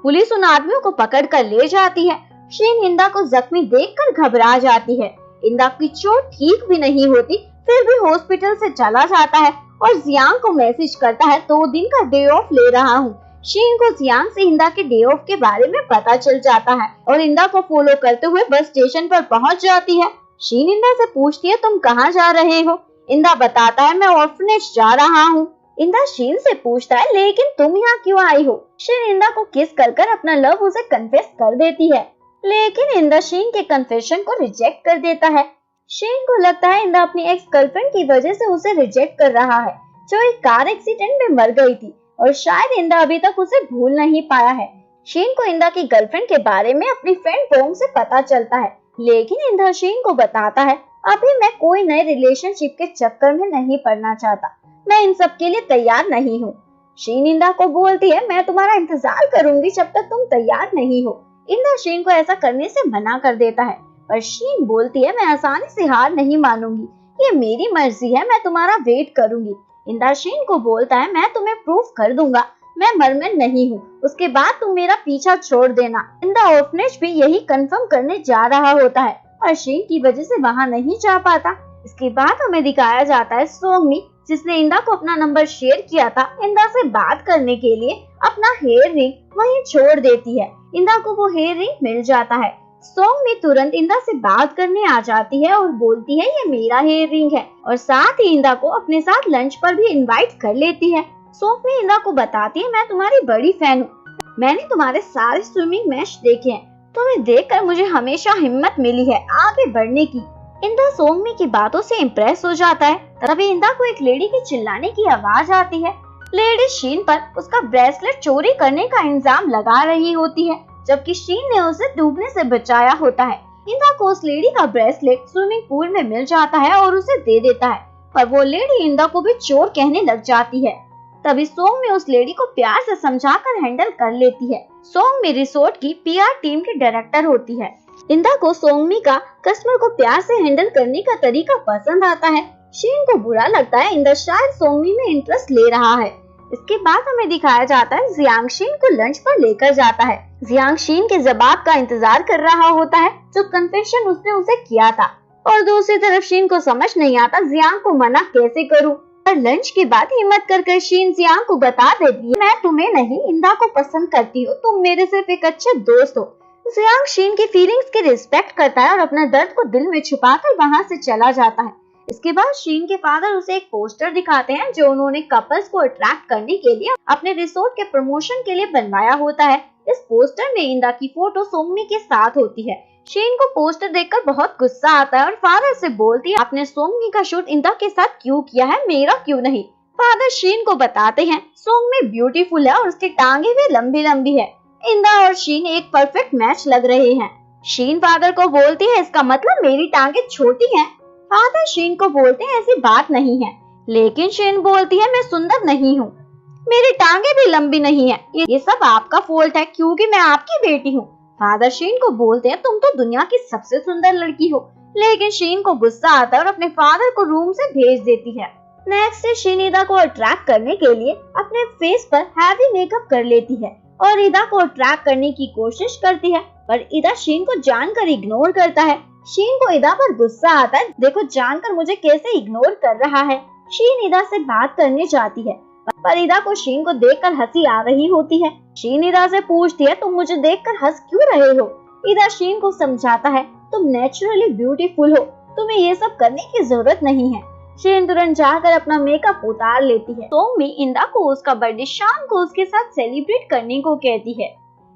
पुलिस उन आदमियों को पकड़ कर ले जाती है। शीन इंदा को जख्मी देखकर घबरा जाती है। इंदा की चोट ठीक भी नहीं होती, फिर भी हॉस्पिटल से चला जाता है और जियांग को मैसेज करता है 2 दिन का डे ऑफ ले रहा हूँ। शीन को जियांग से इंदा के डे ऑफ के बारे में पता चल जाता है और इंदा को फॉलो करते हुए बस स्टेशन पर पहुँच जाती है। शीन इंदा से पूछती है, तुम कहाँ जा रहे हो? इंदा बताता है, मैं ऑर्फनेज जा रहा हूँ। इंदा शीन से पूछता है, लेकिन तुम यहाँ क्यों आई हो? शीन इंदा को किस कर अपना लव उसे कन्फेस कर देती है, लेकिन इंदा शीन के कन्फेशन को रिजेक्ट कर देता है। शीन को लगता है इंदा अपनी एक्स गर्लफ्रेंड की वजह से उसे रिजेक्ट कर रहा है, जो एक कार एक्सीडेंट में मर गई थी और शायद इंदा अभी तक उसे भूल नहीं पाया है। शीन को इंदा की गर्लफ्रेंड के बारे में अपनी फ्रेंड पोंग से पता चलता है, लेकिन इंदा शीन को बताता है, अभी मैं कोई नए रिलेशनशिप के चक्कर में नहीं पड़ना चाहता, मैं इन सब के लिए तैयार नहीं हूँ। शीन इंदा को बोलती है, मैं तुम्हारा इंतजार करूंगी जब तक तुम तैयार नहीं हो। इंदा शीन को ऐसा करने से मना कर देता है, पर शीन बोलती है, मैं आसानी से हार नहीं मानूंगी, ये मेरी मर्जी है, मैं तुम्हारा वेट करूंगी। इंदा शीन को बोलता है, मैं तुम्हें प्रूफ कर दूंगा मैं मरमैन नहीं हूँ, उसके बाद तुम मेरा पीछा छोड़ देना। इंदा ऑर्फनेज भी यही कंफर्म करने जा रहा होता है और शीन की वजह से वहाँ नहीं जा पाता। इसके बाद हमें दिखाया जाता है सोंगमी, जिसने इंदा को अपना नंबर शेयर किया था, इंदा से बात करने के लिए अपना हेयर रिंग वहीं छोड़ देती है। इंदा को वो हेयर रिंग मिल जाता है। सोंगमी तुरंत इंदा से बात करने आ जाती है और बोलती है, ये मेरा हेयर रिंग है, और साथ ही इंदा को अपने साथ लंच पर भी इनवाइट कर लेती है। सोंगमी इंदा को बताती है, मैं तुम्हारी बड़ी फैन हूँ, मैंने तुम्हारे सारे स्विमिंग मैच देखे हैं, तुम्हें देखकर मुझे हमेशा हिम्मत मिली है आगे बढ़ने की। इंदा सोंगमी की बातों से इम्प्रेस हो जाता है। तभी इंदा को एक लेडी की चिल्लाने की आवाज आती है। लेडी शीन पर उसका ब्रेसलेट चोरी करने का इल्जाम लगा रही होती है, जबकि शीन ने उसे डूबने से बचाया होता है। इंदा को उस लेडी का ब्रेसलेट स्विमिंग पूल में मिल जाता है और उसे दे देता है, पर वो लेडी इंदा को भी चोर कहने लग जाती है। तभी सोंगमी उस लेडी को प्यार से समझाकर हैंडल कर लेती है। सोंगमी रिसोर्ट की पीआर टीम की डायरेक्टर होती है। इंदा को सोंगमी का कस्टमर को प्यार से हैंडल करने का तरीका पसंद आता है। शीन को बुरा लगता है इंदा शायद सोंगमी में इंटरेस्ट ले रहा है। इसके बाद हमें दिखाया जाता है जियांग शीन को लंच पर लेकर जाता है। जियांग शीन के जवाब का इंतजार कर रहा होता है, जो कन्फेशन उसने उसे किया था, और दूसरी तरफ शीन को समझ नहीं आता जियांग को मना कैसे करूं। पर लंच के बाद हिम्मत कर शीन जियांग को बता देती है, मैं तुम्हें नहीं इंदा को पसंद करती हूँ, तुम मेरे सिर्फ एक अच्छे दोस्त हो। जियांग शीन की फीलिंग्स की रिस्पेक्ट करता है और अपने दर्द को दिल में छुपाकर वहाँ से चला जाता है। इसके बाद शीन के फादर उसे एक पोस्टर दिखाते हैं जो उन्होंने कपल्स को अट्रैक्ट करने के लिए अपने रिसोर्ट के प्रमोशन के लिए बनवाया होता है। इस पोस्टर में इंदा की फोटो सोंगमी के साथ होती है। शीन को पोस्टर देखकर बहुत गुस्सा आता है और फादर से बोलती है, आपने सोंगमी का शूट इंदा के साथ क्यों किया है, मेरा क्यों नहीं। फादर शीन को बताते हैं सोंगमी ब्यूटीफुल है और उसकी टांगे भी लंबी लंबी है। इंदा और शीन एक परफेक्ट मैच लग रहे हैं। शीन फादर को बोलती है, इसका मतलब मेरी टांगे छोटी हैं। फादर शीन को बोलते हैं, ऐसी बात नहीं है, लेकिन शीन बोलती है, मैं सुंदर नहीं हूँ, मेरी टांगे भी लंबी नहीं है, ये सब आपका फॉल्ट है क्योंकि मैं आपकी बेटी हूँ। फादर शीन को बोलते हैं, तुम तो दुनिया की सबसे सुंदर लड़की हो, लेकिन शीन को गुस्सा आता है और अपने फादर को रूम से भेज देती है। नेक्स्ट शीन ईदा को अट्रैक्ट करने के लिए अपने फेस पर हैवी मेकअप कर लेती है और ईदा को अट्रैक्ट करने की कोशिश करती है, पर ईदा शीन को जानकर इग्नोर करता है। शीन को ईदा पर गुस्सा आता है, देखो जानकर मुझे कैसे इग्नोर कर रहा है। शीन ईदा से बात करने जाती है, पर ईदा को शीन को देखकर हंसी आ रही होती है। शीन ईदा से पूछती है, तुम मुझे देखकर हंस क्यों रहे हो? ईदा शीन को समझाता है, तुम नेचुरली ब्यूटीफुल हो, तुम्हें ये सब करने की जरूरत नहीं है। शीन तुरंत जाकर अपना मेकअप उतार लेती है। सोंगमी इंदा को उसका बर्थडे शाम को उसके साथ सेलिब्रेट करने को कहती है।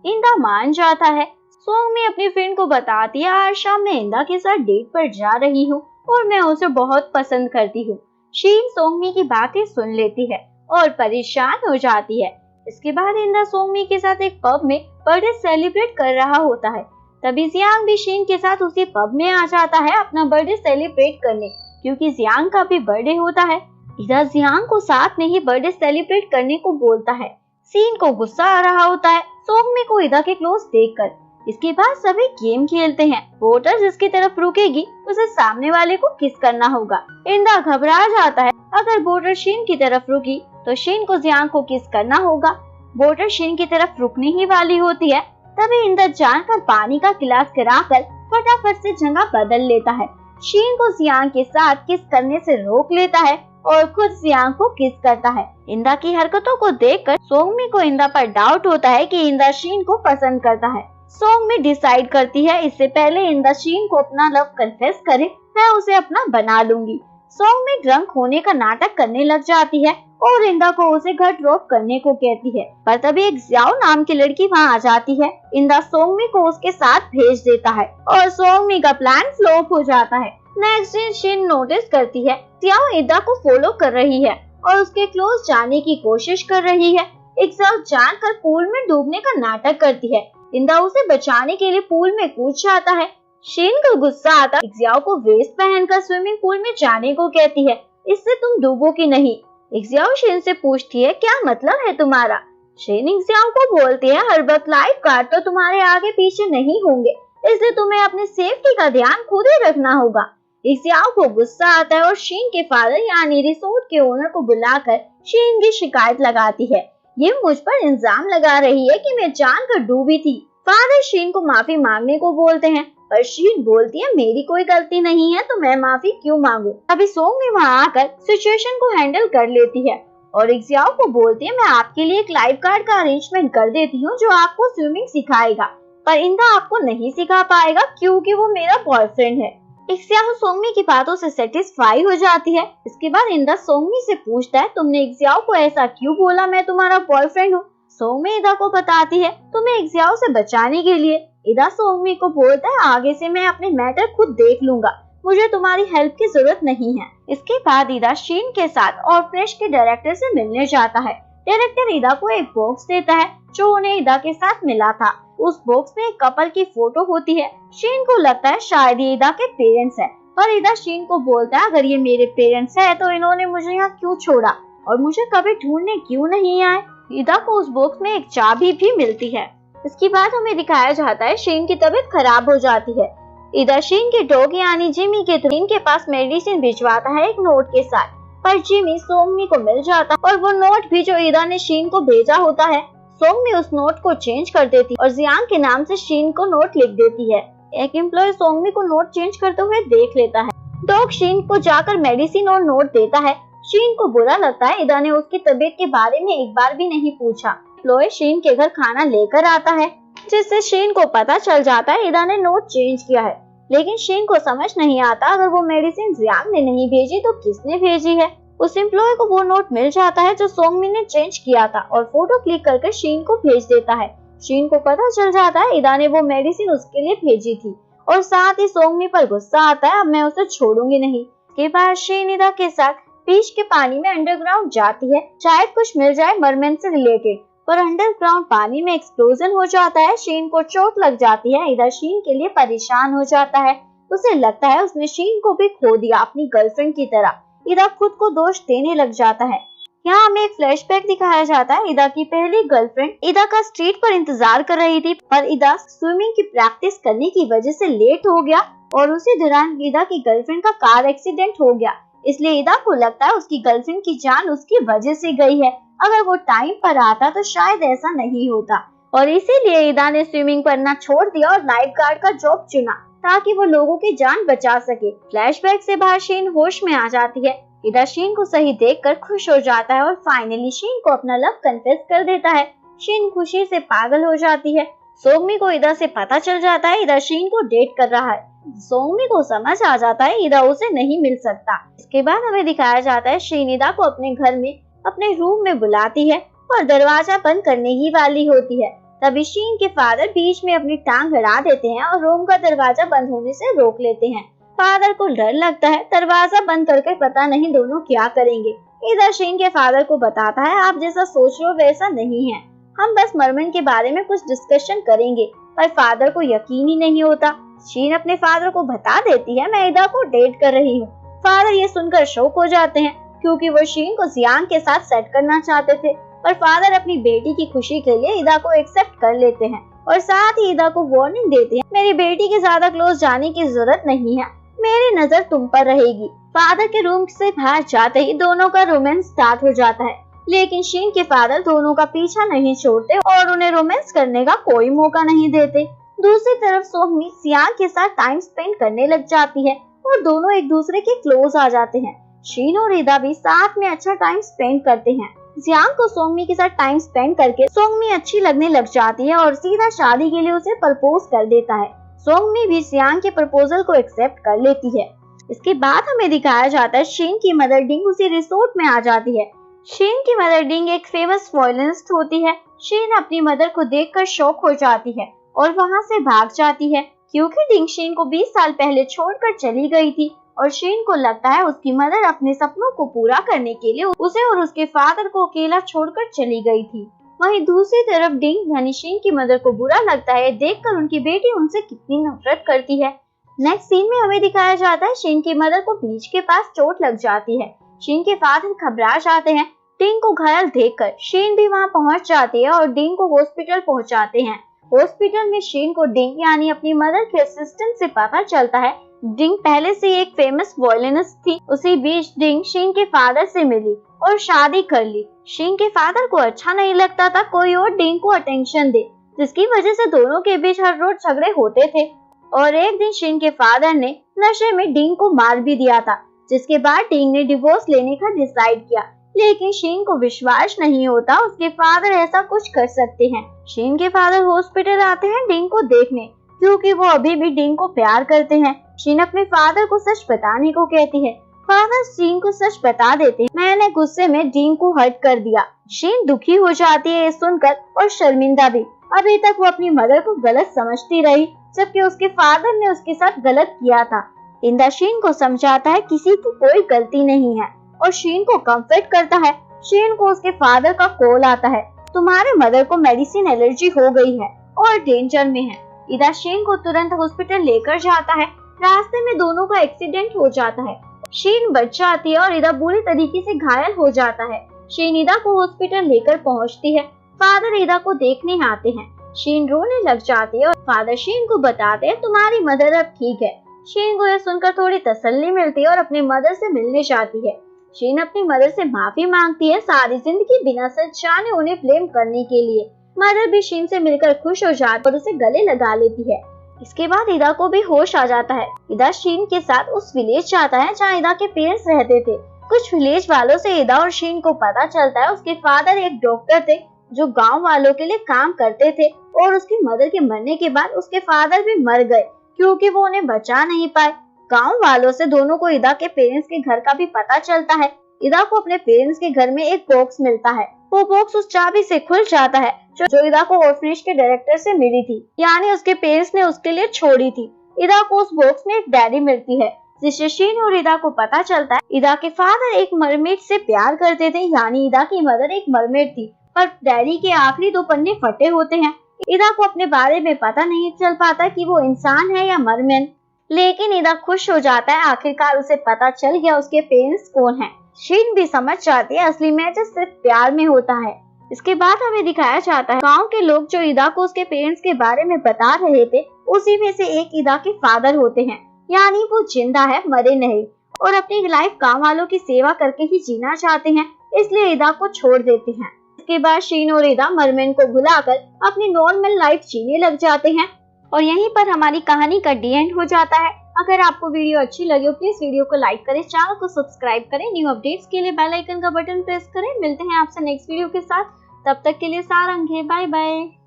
इंदा मान जाता है। सोंगमी अपनी फ्रेंड को बताती है, आज शाम मैं इंदा के साथ डेट पर जा रही हूँ और मैं उसे बहुत पसंद करती हूँ। शीन सोंगमी की बातें सुन लेती है और परेशान हो जाती है। इसके बाद इंदा सोंगमी के साथ एक पब में बर्थडे सेलिब्रेट कर रहा होता है। तभी जियांग भी शीन के साथ उसी पब में आ जाता है अपना बर्थडे सेलिब्रेट करने, क्योंकि जियांग का भी बर्थडे होता है। ईदा जियांग को साथ में ही बर्थडे सेलिब्रेट करने को बोलता है। शीन को गुस्सा आ रहा होता है सोंगमी को ईदा के क्लोज देखकर। इसके बाद सभी गेम खेलते हैं। वोटर जिसकी तरफ रुकेगी उसे सामने वाले को किस करना होगा। इंदा घबरा जाता है, अगर वोटर शीन की तरफ रुकी तो शीन को जियांग को किस करना होगा। वोटर शीन की तरफ रुकने ही वाली होती है, तभी इंदा जानकर पानी का गिलास गिराकर फटाफट से जगह बदल लेता है। शीन को जियांग के साथ किस करने से रोक लेता है और खुद जियांग को किस करता है। इंदा की हरकतों को देखकर सोंगमी को इंदा पर डाउट होता है कि इंदा शीन को पसंद करता है। सोंगमी डिसाइड करती है, इससे पहले इंदा शीन को अपना लव कन्फेस करे, मैं उसे अपना बना लूंगी। सोंगमी ड्रंक होने का नाटक करने लग जाती है और इंदा को उसे घर ड्रॉप करने को कहती है, पर तभी एक जियाओ नाम की लड़की वहाँ आ जाती है। इंदा सोंगमी को उसके साथ भेज देता है और सोंगमी का प्लान फ्लॉप हो जाता है। नेक्स्ट डे शीन नोटिस करती है जियाओ इंदा को फॉलो कर रही है और उसके क्लोज जाने की कोशिश कर रही है। जियाओ जानकर पूल में डूबने का नाटक करती है। इंदा उसे बचाने के लिए पूल में कूद जाता है। शीन को गुस्सा आता जियाओ को वेस्ट पहनकर स्विमिंग पूल में जाने को कहती है, इससे तुम डूबोगी नहीं। जियाओ शीन से पूछती है, क्या मतलब है तुम्हारा? शीन जियाओ को बोलती है, हर वक्त लाइफ गार्ड तो तुम्हारे आगे पीछे नहीं होंगे, इसलिए तुम्हें अपनी सेफ्टी का ध्यान खुद ही रखना होगा। जियाओ को गुस्सा आता है और शीन के फादर यानी रिसोर्ट के ओनर को बुलाकर शीन की शिकायत लगाती है। ये मुझ पर इल्जाम लगा रही है कि मैं जानकर डूबी थी। फादर शीन को माफी मांगने को बोलते हैं, पर शीन बोलती है, मेरी कोई गलती नहीं है तो मैं माफी क्यों मांगू। अभी सोंगमी वहाँ आकर सिचुएशन को हैंडल कर लेती है और जियाओ को बोलती है, मैं आपके लिए एक लाइफ गार्ड का अरेंजमेंट कर देती हूँ जो आपको स्विमिंग सिखाएगा, पर इंदा आपको नहीं सिखा पाएगा क्योंकि वो मेरा बॉयफ्रेंड है। जियाओ सोंगमी की बातों से सेटिस्फाई हो जाती है। इसके बाद इंदा सोंगमी से पूछता है, तुमने जियाओ को ऐसा क्यों बोला मैं तुम्हारा बॉयफ्रेंड हूँ? सोंगमी ईदा को बताती है, तुम्हें जियाओ से बचाने के लिए। ईदा सोंगमी को बोलता है, आगे से मैं अपने मैटर खुद देख लूंगा, मुझे तुम्हारी हेल्प की जरूरत नहीं है। इसके बाद ईदा शीन के साथ ऑर्फनेज के डायरेक्टर से मिलने जाता है। डायरेक्टर ईदा को एक बॉक्स देता है जो उन्हें ईदा के साथ मिला था। उस बॉक्स में एक कपल की फोटो होती है। शीन को लगता है शायद ये ईदा के पेरेंट्स हैं, और ईदा शीन को बोलता है, अगर ये मेरे पेरेंट्स हैं तो इन्होंने मुझे यहाँ क्यों छोड़ा और मुझे कभी ढूंढने क्यों नहीं आए। ईदा को उस बॉक्स में एक चाबी भी मिलती है। इसके बाद हमें दिखाया जाता है शीन की तबीयत खराब हो जाती है। ईदा शीन के डॉग यानी जिमी के थ्रू के पास मेडिसिन भिजवाता है एक नोट के साथ, पर जिमी सोंगमी को मिल जाता है और वो नोट भी जो ईदा ने शीन को भेजा होता है। सोंगमी उस नोट को चेंज कर देती और जियांग के नाम से शीन को नोट लिख देती है। एक एम्प्लॉय सोंगमी को नोट चेंज करते हुए देख लेता है। डॉग शीन को जाकर मेडिसिन और नोट देता है। शीन को बुरा लगता है, ईदा ने उसकी तबीयत के बारे में एक बार भी नहीं पूछा। एम्प्लॉय शीन के घर खाना लेकर आता है, जिससे शीन को पता चल जाता है ईदा ने नोट चेंज किया है। लेकिन शीन को समझ नहीं आता, अगर वो मेडिसिन जियांग ने नहीं भेजी तो किसने भेजी है। उस एम्प्लॉय को वो नोट मिल जाता है जो सोंगमी ने चेंज किया था और फोटो क्लिक करके शीन को भेज देता है। शीन को पता चल जाता है ईदा ने वो मेडिसिन उसके लिए भेजी थी और साथ ही सोंगमी पर गुस्सा आता है, अब मैं उसे छोड़ूंगी नहीं। इसके बाद शीन ईदा के साथ बीच के पानी में अंडरग्राउंड जाती है, शायद कुछ मिल जाए मरमेन से रिलेटेड, पर अंडरग्राउंड पानी में एक्सप्लोजन हो जाता है। शीन को चोट लग जाती है। ईदा शीन के लिए परेशान हो जाता है, उसे लगता है उसने शीन को भी खो दिया अपनी गर्लफ्रेंड की तरह। ईदा खुद को दोष देने लग जाता है। यहाँ हमें एक फ्लैशबैक दिखाया जाता है। ईदा की पहली गर्लफ्रेंड ईदा का स्ट्रीट पर इंतजार कर रही थी, पर ईदा स्विमिंग की प्रैक्टिस करने की वजह से लेट हो गया और उसी दौरान ईदा की गर्लफ्रेंड का कार एक्सीडेंट हो गया। इसलिए ईदा को लगता है उसकी गर्लफ्रेंड की जान उसकी वजह से गई है। अगर वो टाइम पर आता तो शायद ऐसा नहीं होता, और इसीलिए ईदा ने स्विमिंग करना छोड़ दिया और लाइफ गार्ड का जॉब चुना ताकि वो लोगों की जान बचा सके। फ्लैशबैक से बाहर शीन होश में आ जाती है। ईदा शीन को सही देखकर खुश हो जाता है और फाइनली शीन को अपना लव कन्फेस कर देता है। शीन खुशी से पागल हो जाती है। सोंगमी को ईदा से पता चल जाता है ईदा शीन को डेट कर रहा है। सोंगमी को समझ आ जाता है ईदा उसे नहीं मिल सकता। इसके बाद हमें दिखाया जाता है शीन ईदा को अपने घर में अपने रूम में बुलाती है और दरवाजा बंद करने ही वाली होती है। तभी शीन के फादर बीच में अपनी टांग अड़ा देते हैं और रूम का दरवाजा बंद होने से रोक लेते हैं। फादर को डर लगता है, दरवाजा बंद करके पता नहीं दोनों क्या करेंगे। ईदा शीन के फादर को बताता है आप जैसा सोच रहे हो वैसा नहीं है, हम बस मरमन के बारे में कुछ डिस्कशन करेंगे। पर फादर को यकीन ही नहीं होता। शीन अपने फादर को बता देती है मैं ईदा को डेट कर रही हूँ। फादर ये सुनकर शॉक हो जाते हैं क्योंकि वो शीन को जियांग के साथ सेट करना चाहते थे, पर फादर अपनी बेटी की खुशी के लिए ईदा को एक्सेप्ट कर लेते हैं और साथ ही ईदा को वार्निंग देते हैं मेरी बेटी के ज्यादा क्लोज जाने की जरूरत नहीं है, मेरी नजर तुम पर रहेगी। फादर के रूम से बाहर जाते ही दोनों का रोमांस स्टार्ट हो जाता है, लेकिन शीन के फादर दोनों का पीछा नहीं छोड़ते और उन्हें रोमांस करने का कोई मौका नहीं देते। दूसरी तरफ सोंगमी जियांग के साथ टाइम स्पेंड करने लग जाती है और दोनों एक दूसरे के क्लोज आ जाते हैं। शीन और ईदा भी साथ में अच्छा टाइम स्पेंड करते हैं। जियांग को सोंगमी के साथ टाइम स्पेंड करके सोंगमी अच्छी लगने लग जाती है और सीधा शादी के लिए उसे प्रपोज कर देता है। सोंगमी भी जियांग के प्रपोजल को एक्सेप्ट कर लेती है। इसके बाद हमें दिखाया जाता है शीन की मदर डिंग उसी रिसोर्ट में आ जाती है। शीन की मदर डिंग एक फेमस वॉयलिनिस्ट होती है। शीन अपनी मदर को देखकर शॉक हो जाती है और वहां से भाग जाती है क्योंकि डिंग शीन को 20 साल पहले छोड़कर चली गई थी और शीन को लगता है उसकी मदर अपने सपनों को पूरा करने के लिए उसे और उसके फादर को अकेला छोड़कर चली गई थी। वहीं दूसरी तरफ डिंग यानी शीन की मदर को बुरा लगता है देखकर उनकी बेटी उनसे कितनी नफरत करती है। नेक्स्ट सीन में हमें दिखाया जाता है शीन की मदर को बीच के पास चोट लग जाती है। शीन के फादर घबरा जाते हैं। डिंग को घायल देखकर शीन भी वहां पहुंच जाती है और डिंग को हॉस्पिटल पहुंचाते हैं। हॉस्पिटल में शीन को डिंग यानी अपनी मदर के असिस्टेंट से पता चलता है डिंग पहले से एक फेमस वॉयलिनिस्ट थी। उसी बीच डिंग शीन के फादर से मिली और शादी कर ली। शीन के फादर को अच्छा नहीं लगता था कोई और डिंग को अटेंशन दे, जिसकी वजह से दोनों के बीच हर रोज झगड़े होते थे और एक दिन शीन के फादर ने नशे में डिंग को मार भी दिया था, जिसके बाद डिंग ने डिवोर्स लेने का डिसाइड किया। लेकिन शीन को विश्वास नहीं होता उसके फादर ऐसा कुछ कर सकते हैं। शीन के फादर हॉस्पिटल आते हैं डिंग को देखने क्योंकि वो अभी भी डिंग को प्यार करते हैं। शीन अपने फादर को सच बताने को कहती है। फादर शीन को सच बता देते हैं मैंने गुस्से में डिंग को हर्ट कर दिया। शीन दुखी हो जाती है ये सुनकर और शर्मिंदा भी। अभी तक वो अपनी मदर को गलत समझती रही जबकि उसके फादर ने उसके साथ गलत किया था। ईदा शीन को समझाता है किसी की कोई गलती नहीं है और शीन को कंफर्ट करता है। शीन को उसके फादर का कॉल आता है तुम्हारे मदर को मेडिसिन एलर्जी हो गई है और डेंजर में है। ईदा शीन को तुरंत हॉस्पिटल लेकर जाता है। रास्ते में दोनों का एक्सीडेंट हो जाता है। शीन बच जाती है और ईदा बुरी तरीके से घायल हो जाता है। शीन ईदा को हॉस्पिटल लेकर पहुंचती है। फादर ईदा को देखने आते हैं। शीन रोने लग जाती है और फादर शीन को बताते हैं तुम्हारी मदर अब ठीक है। शीन को यह सुनकर थोड़ी तसल्ली मिलती है और अपनी मदर से मिलने जाती है। शीन अपनी मदर से माफी मांगती है सारी जिंदगी बिना सच जाने उन्हें ब्लेम करने के लिए। मदर भी शीन से मिलकर खुश हो जाती है और उसे गले लगा लेती है। इसके बाद ईदा को भी होश आ जाता है। ईदा शीन के साथ उस विलेज जाता है जहाँ ईदा के पेरेंट्स रहते थे। कुछ विलेज वालों से ईदा और शीन को पता चलता है उसके फादर एक डॉक्टर थे जो गांव वालों के लिए काम करते थे और उसकी मदर के मरने के बाद उसके फादर भी मर गए क्योंकि वो उन्हें बचा नहीं पाए। गांव वालों से दोनों को ईदा के पेरेंट्स के घर का भी पता चलता है। ईदा को अपने पेरेंट्स के घर में एक बॉक्स मिलता है। वो बॉक्स उस चाबी से खुल जाता है जो ईदा को ऑर्फनेज के डायरेक्टर से मिली थी, यानी उसके पेरेंट्स ने उसके लिए छोड़ी थी। ईदा को उस बॉक्स में एक डायरी मिलती है जिससे शीन और ईदा को पता चलता है ईदा के फादर एक मरमेड से प्यार करते थे, यानी ईदा की मदर एक मरमेड थी। पर डायरी के आखिरी 2 पन्ने फटे होते हैं। ईदा को अपने बारे में पता नहीं चल पाता कि वो इंसान है या मरमेन, लेकिन ईदा खुश हो जाता है आखिरकार उसे पता चल गया उसके पेरेंट्स कौन हैं। शीन भी समझ जाती है असली मैच सिर्फ प्यार में होता है। इसके बाद हमें दिखाया जाता है गांव के लोग जो ईदा को उसके पेरेंट्स के बारे में बता रहे थे उसी में से एक ईदा के फादर होते हैं, यानी वो जिंदा है मरे नहीं। और अपनी लाइफ गांव वालों की सेवा करके ही जीना चाहते हैं, इसलिए ईदा को छोड़ देते हैं। इसके बाद शीन और ईदा मरमैन को भुलाकर अपनी नॉर्मल लाइफ जीने लग जाते हैं और यहीं पर हमारी कहानी का डी एंड हो जाता है। अगर आपको वीडियो अच्छी लगी हो प्लीज वीडियो को लाइक करें, चैनल को सब्सक्राइब करें, न्यू अपडेट्स के लिए बेल आइकन का बटन प्रेस करें। मिलते हैं आपसे नेक्स्ट वीडियो के साथ, तब तक के लिए सारंग है, बाय बाय।